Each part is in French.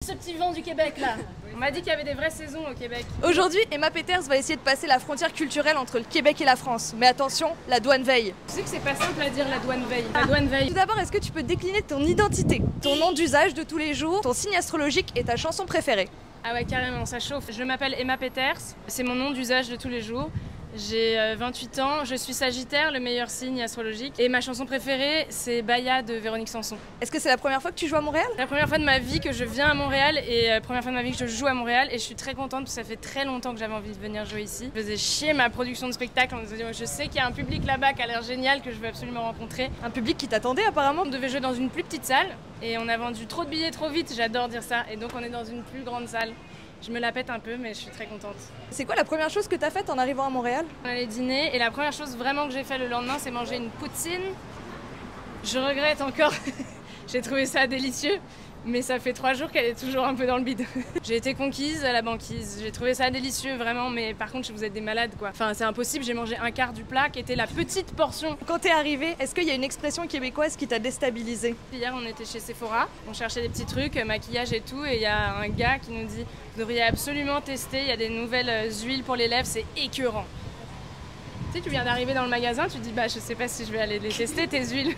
Ce petit vent du Québec là. On m'a dit qu'il y avait des vraies saisons au Québec. Aujourd'hui, Emma Peters va essayer de passer la frontière culturelle entre le Québec et la France. Mais attention, la douane veille. Tu sais que c'est pas simple à dire la douane veille. La douane veille. Tout d'abord, est-ce que tu peux décliner ton identité, ton nom d'usage de tous les jours, ton signe astrologique et ta chanson préférée? Ah ouais, carrément, ça chauffe. Je m'appelle Emma Peters, c'est mon nom d'usage de tous les jours. J'ai 28 ans, je suis Sagittaire, le meilleur signe astrologique. Et ma chanson préférée, c'est Baya de Véronique Sanson. Est-ce que c'est la première fois que tu joues à Montréal? C'est la première fois de ma vie que je viens à Montréal et la première fois de ma vie que je joue à Montréal. Et je suis très contente parce que ça fait très longtemps que j'avais envie de venir jouer ici. Je faisais chier ma production de spectacle en me disant je sais qu'il y a un public là-bas qui a l'air génial, que je veux absolument rencontrer. Un public qui t'attendait apparemment. On devait jouer dans une plus petite salle et on a vendu trop de billets trop vite, j'adore dire ça. Et donc on est dans une plus grande salle. Je me la pète un peu, mais je suis très contente. C'est quoi la première chose que t'as faite en arrivant à Montréal? On allait dîner et la première chose vraiment que j'ai fait le lendemain, c'est manger une poutine. Je regrette encore, j'ai trouvé ça délicieux, mais ça fait 3 jours qu'elle est toujours un peu dans le bide. J'ai été conquise à la banquise, j'ai trouvé ça délicieux vraiment, mais par contre vous êtes des malades quoi. Enfin c'est impossible, j'ai mangé un quart du plat qui était la petite portion. Quand t'es arrivée, est-ce qu'il y a une expression québécoise qui t'a déstabilisée? Hier on était chez Sephora, on cherchait des petits trucs, maquillage et tout, et il y a un gars qui nous dit vous devriez absolument tester, il y a des nouvelles huiles pour les lèvres, c'est écœurant. Tu sais, tu viens d'arriver dans le magasin, tu te dis bah je sais pas si je vais aller les tester tes huiles.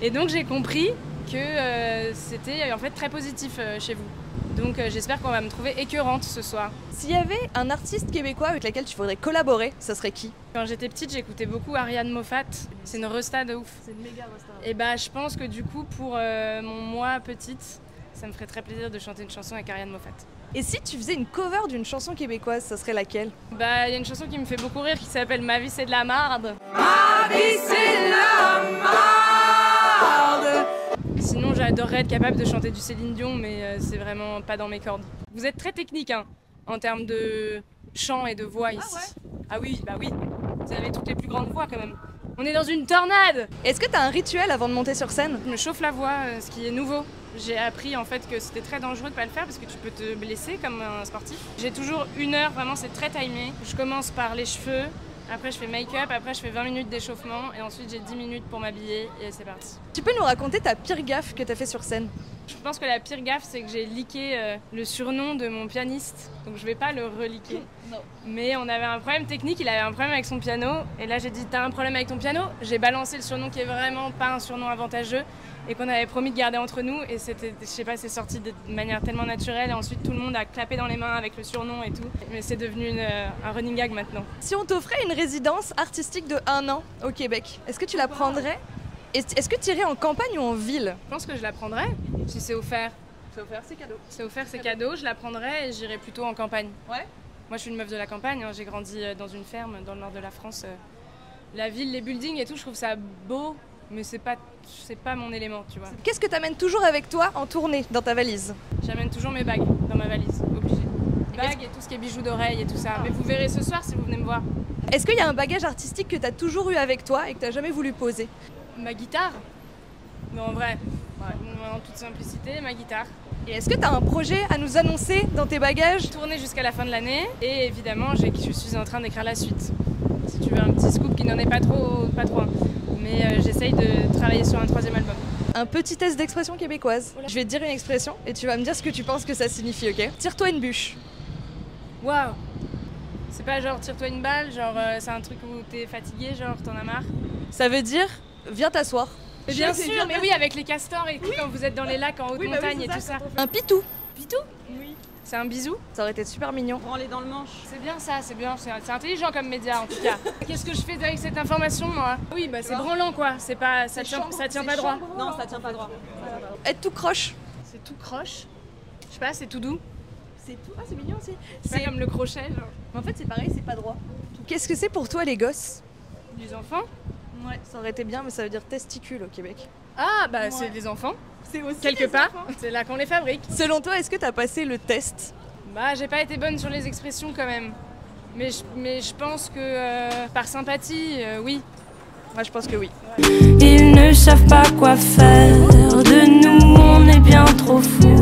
Et donc j'ai compris que c'était en fait très positif chez vous. Donc j'espère qu'on va me trouver écœurante ce soir. S'il y avait un artiste québécois avec lequel tu voudrais collaborer, ça serait qui? Quand j'étais petite, j'écoutais beaucoup Ariane Moffat. C'est une resta de ouf. C'est une méga resta. Et bah je pense que du coup pour mon moi petite, ça me ferait très plaisir de chanter une chanson avec Ariane Moffat. Et si tu faisais une cover d'une chanson québécoise, ça serait laquelle? Bah il y a une chanson qui me fait beaucoup rire qui s'appelle Ma vie c'est de la marde. Ma vie c'est de la marde. Sinon j'adorerais être capable de chanter du Céline Dion, mais c'est vraiment pas dans mes cordes. Vous êtes très technique hein, en termes de chant et de voix ici. Ah ouais? Ah oui, bah oui. Vous avez toutes les plus grandes voix quand même. On est dans une tornade. Est-ce que t'as un rituel avant de monter sur scène? Je me chauffe la voix, ce qui est nouveau. J'ai appris en fait que c'était très dangereux de pas le faire parce que tu peux te blesser comme un sportif. J'ai toujours 1 heure, vraiment c'est très timé. Je commence par les cheveux, après je fais make-up, après je fais 20 minutes d'échauffement et ensuite j'ai 10 minutes pour m'habiller et c'est parti. Tu peux nous raconter ta pire gaffe que t'as fait sur scène? Je pense que la pire gaffe c'est que j'ai leaké le surnom de mon pianiste, donc je vais pas le reliquer. Non. Mais on avait un problème technique, il avait un problème avec son piano et là j'ai dit t'as un problème avec ton piano? J'ai balancé le surnom qui est vraiment pas un surnom avantageux et qu'on avait promis de garder entre nous et c'était, je sais pas, c'est sorti de manière tellement naturelle et ensuite tout le monde a clapé dans les mains avec le surnom et tout. Mais c'est devenu un running gag maintenant. Si on t'offrait une résidence artistique de 1 an au Québec, est-ce que tu la prendrais? Est-ce que tu irais en campagne ou en ville? Je pense que je la prendrais si c'est offert. C'est offert, c'est cadeau. C'est offert, c'est cadeau, je la prendrais et j'irais plutôt en campagne. Ouais. Moi je suis une meuf de la campagne, hein. J'ai grandi dans une ferme dans le nord de la France. La ville, les buildings et tout, je trouve ça beau, mais c'est pas mon élément, tu vois. Qu'est-ce que t'amènes toujours avec toi en tournée dans ta valise? J'amène toujours mes bagues dans ma valise, obligée. Bagues et tout ce qui est bijoux d'oreilles et tout ça. Mais vous verrez ce soir si vous venez me voir. Est-ce qu'il y a un bagage artistique que t'as toujours eu avec toi et que t'as jamais voulu poser? Ma guitare. Non, en vrai, en toute simplicité, ma guitare. Et est-ce que t'as un projet à nous annoncer dans tes bagages? Tourner jusqu'à la fin de l'année et évidemment je suis en train d'écrire la suite. Si tu veux un petit scoop qui n'en est pas trop hein. Mais j'essaye de travailler sur un 3e album. Un petit test d'expression québécoise. Oula. Je vais te dire une expression et tu vas me dire ce que tu penses que ça signifie, ok? Tire-toi une bûche. Waouh! C'est pas genre tire-toi une balle, genre c'est un truc où t'es fatigué, genre t'en as marre. Ça veut dire viens t'asseoir. Bien sûr, mais oui, avec les castors et tout, quand vous êtes dans les lacs en haute montagne et tout ça. Un pitou. Pitou? Oui. C'est un bisou? Ça aurait été super mignon. Branler dans le manche. C'est bien ça, c'est bien, c'est intelligent comme média en tout cas. Qu'est-ce que je fais avec cette information moi? Oui, bah c'est branlant quoi, c'est pas, ça tient pas droit. Non, ça tient pas droit. Être tout croche. C'est tout croche. Je sais pas, c'est tout doux. C'est tout. Ah, c'est mignon aussi. C'est comme le crochet, genre. En fait, c'est pareil, c'est pas droit. Qu'est-ce que c'est pour toi les gosses? Les enfants? Ouais. Ça aurait été bien, mais ça veut dire testicule au Québec. Ah, bah c'est des enfants. C'est aussi Quelque part, c'est là qu'on les fabrique. Selon toi, est-ce que t'as passé le test? Bah, j'ai pas été bonne sur les expressions quand même. Mais je pense que par sympathie, oui. Moi, je pense que oui. Ils ne savent pas quoi faire de nous, on est bien trop fous.